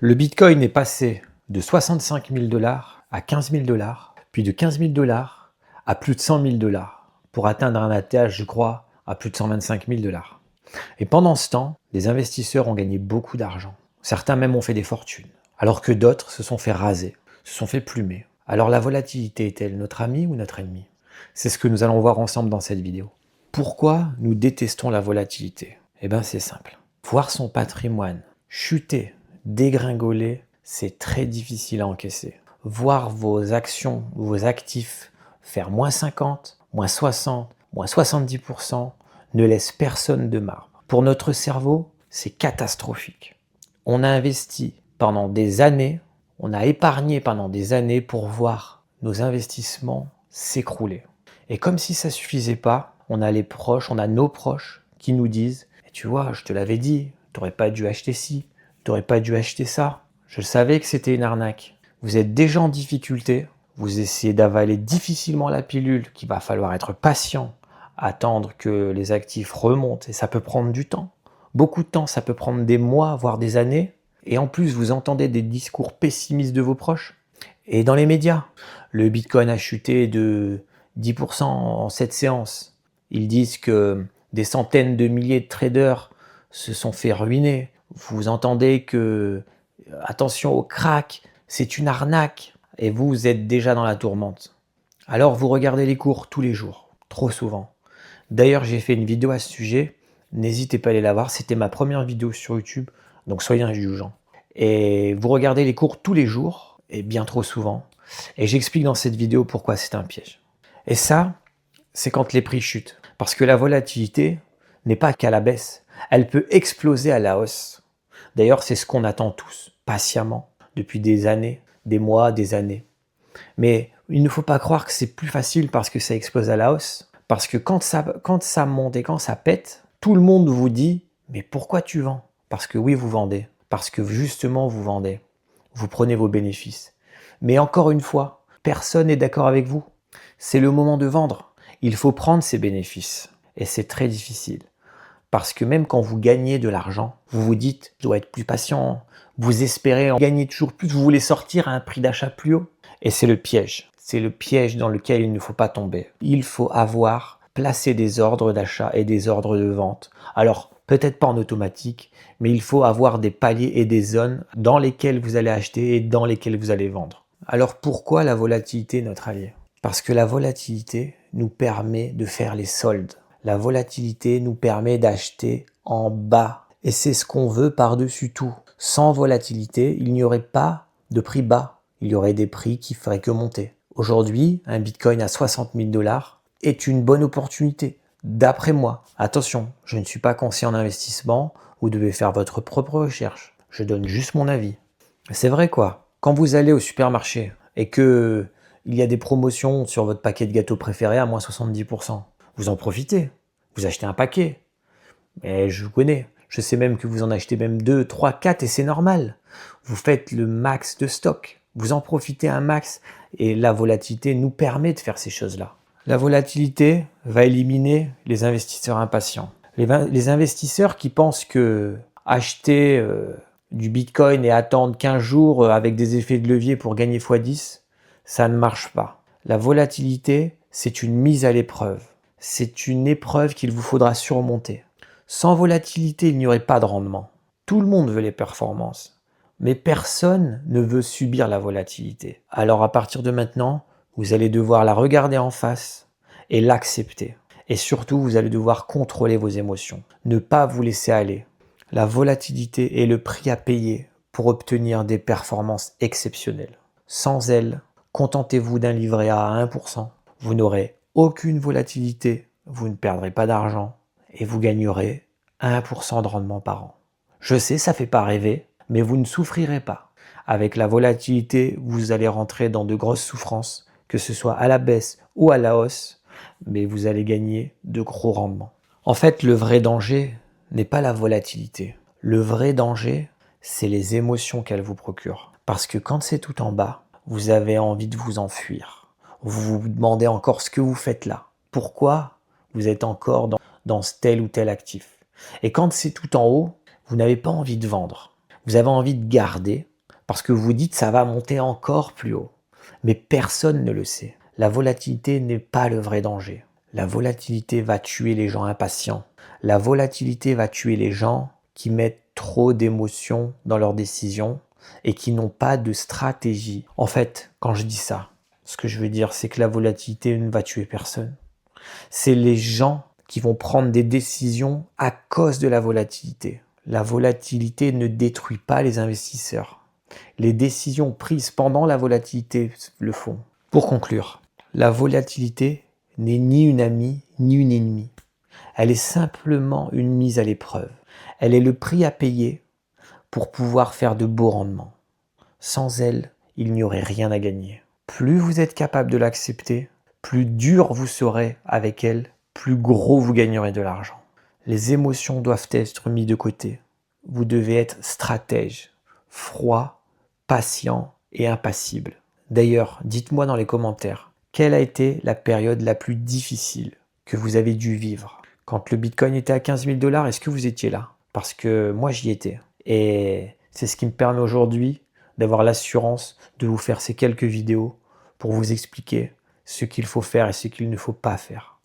Le Bitcoin est passé de 65 000 $ à 15 000 $, puis de 15 000 $ à plus de 100 000 $, pour atteindre un atterrage, je crois, à plus de 125 000 $. Et pendant ce temps, les investisseurs ont gagné beaucoup d'argent. Certains même ont fait des fortunes, alors que d'autres se sont fait raser, se sont fait plumer. Alors la volatilité est-elle notre ami ou notre ennemi? C'est ce que nous allons voir ensemble dans cette vidéo. Pourquoi nous détestons la volatilité? Eh bien c'est simple. Voir son patrimoine chuter, dégringoler, c'est très difficile à encaisser. Voir vos actions, vos actifs faire moins 50, moins 60, moins 70% ne laisse personne de marbre. Pour notre cerveau, c'est catastrophique. On a investi pendant des années, on a épargné pendant des années pour voir nos investissements s'écrouler. Et comme si ça suffisait pas, on a les proches, on a nos proches qui nous disent « Tu vois, je te l'avais dit, t'aurais pas dû acheter ci, t'aurais pas dû acheter ça. Je savais que c'était une arnaque. » Vous êtes déjà en difficulté, vous essayez d'avaler difficilement la pilule, qu'il va falloir être patient, attendre que les actifs remontent, et ça peut prendre du temps. Beaucoup de temps, ça peut prendre des mois, voire des années. Et en plus, vous entendez des discours pessimistes de vos proches. Et dans les médias, le Bitcoin a chuté de 10% en cette séance. Ils disent que des centaines de milliers de traders se sont fait ruiner. Vous entendez que, attention au crack, c'est une arnaque. Et vous êtes déjà dans la tourmente. Alors vous regardez les cours tous les jours, trop souvent. D'ailleurs, j'ai fait une vidéo à ce sujet. N'hésitez pas à aller la voir. C'était ma première vidéo sur YouTube, donc soyez indulgents. Et vous regardez les cours tous les jours, et bien trop souvent. Et j'explique dans cette vidéo pourquoi c'est un piège. Et ça, c'est quand les prix chutent. Parce que la volatilité n'est pas qu'à la baisse. Elle peut exploser à la hausse. D'ailleurs, c'est ce qu'on attend tous, patiemment, depuis des années, des mois, des années. Mais il ne faut pas croire que c'est plus facile parce que ça explose à la hausse. Parce que quand ça monte et quand ça pète, tout le monde vous dit « Mais pourquoi tu vends ?» Parce que oui, vous vendez. Parce que justement, vous vendez. Vous prenez vos bénéfices. Mais encore une fois, personne n'est d'accord avec vous. C'est le moment de vendre. Il faut prendre ses bénéfices. Et c'est très difficile. Parce que même quand vous gagnez de l'argent, vous vous dites « Je dois être plus patient ». Vous espérez en gagner toujours plus. Vous voulez sortir à un prix d'achat plus haut. Et c'est le piège. C'est le piège dans lequel il ne faut pas tomber. Il faut avoir placé des ordres d'achat et des ordres de vente. Alors, peut-être pas en automatique, mais il faut avoir des paliers et des zones dans lesquelles vous allez acheter et dans lesquelles vous allez vendre. Alors pourquoi la volatilité est notre allié? Parce que la volatilité nous permet de faire les soldes. La volatilité nous permet d'acheter en bas. Et c'est ce qu'on veut par-dessus tout. Sans volatilité, il n'y aurait pas de prix bas. Il y aurait des prix qui feraient que monter. Aujourd'hui, un Bitcoin à 60 000 $ est une bonne opportunité. D'après moi, attention, je ne suis pas conseiller en investissement, vous devez faire votre propre recherche. Je donne juste mon avis. C'est vrai quoi, quand vous allez au supermarché et que il y a des promotions sur votre paquet de gâteaux préférés à moins 70%, vous en profitez, vous achetez un paquet. Mais je vous connais, je sais même que vous en achetez même 2, 3, 4 et c'est normal. Vous faites le max de stock, vous en profitez un max et la volatilité nous permet de faire ces choses-là. La volatilité va éliminer les investisseurs impatients. Les investisseurs qui pensent que acheter du Bitcoin et attendre 15 jours avec des effets de levier pour gagner x10, ça ne marche pas. La volatilité, c'est une mise à l'épreuve. C'est une épreuve qu'il vous faudra surmonter. Sans volatilité, il n'y aurait pas de rendement. Tout le monde veut les performances, mais personne ne veut subir la volatilité. Alors à partir de maintenant, vous allez devoir la regarder en face et l'accepter. Et surtout, vous allez devoir contrôler vos émotions. Ne pas vous laisser aller. La volatilité est le prix à payer pour obtenir des performances exceptionnelles. Sans elle, contentez-vous d'un livret A à 1%. Vous n'aurez aucune volatilité, vous ne perdrez pas d'argent et vous gagnerez 1% de rendement par an. Je sais, ça fait pas rêver, mais vous ne souffrirez pas. Avec la volatilité, vous allez rentrer dans de grosses souffrances, que ce soit à la baisse ou à la hausse, mais vous allez gagner de gros rendements. En fait, le vrai danger n'est pas la volatilité. Le vrai danger, c'est les émotions qu'elle vous procure. Parce que quand c'est tout en bas, vous avez envie de vous enfuir. Vous vous demandez encore ce que vous faites là. Pourquoi vous êtes encore dans tel ou tel actif? Et quand c'est tout en haut, vous n'avez pas envie de vendre. Vous avez envie de garder parce que vous dites ça va monter encore plus haut. Mais personne ne le sait. La volatilité n'est pas le vrai danger. La volatilité va tuer les gens impatients. La volatilité va tuer les gens qui mettent trop d'émotions dans leurs décisions et qui n'ont pas de stratégie. En fait, quand je dis ça, ce que je veux dire, c'est que la volatilité ne va tuer personne. C'est les gens qui vont prendre des décisions à cause de la volatilité. La volatilité ne détruit pas les investisseurs. Les décisions prises pendant la volatilité le font. Pour conclure, la volatilité n'est ni une amie ni une ennemie. Elle est simplement une mise à l'épreuve. Elle est le prix à payer pour pouvoir faire de beaux rendements. Sans elle, il n'y aurait rien à gagner. Plus vous êtes capable de l'accepter, plus dur vous serez avec elle, plus gros vous gagnerez de l'argent. Les émotions doivent être mises de côté. Vous devez être stratège, froid, patient et impassible. D'ailleurs, dites-moi dans les commentaires, quelle a été la période la plus difficile que vous avez dû vivre? Quand le Bitcoin était à 15 000 $, est-ce que vous étiez là? Parce que moi, j'y étais. Et c'est ce qui me permet aujourd'hui d'avoir l'assurance de vous faire ces quelques vidéos pour vous expliquer ce qu'il faut faire et ce qu'il ne faut pas faire.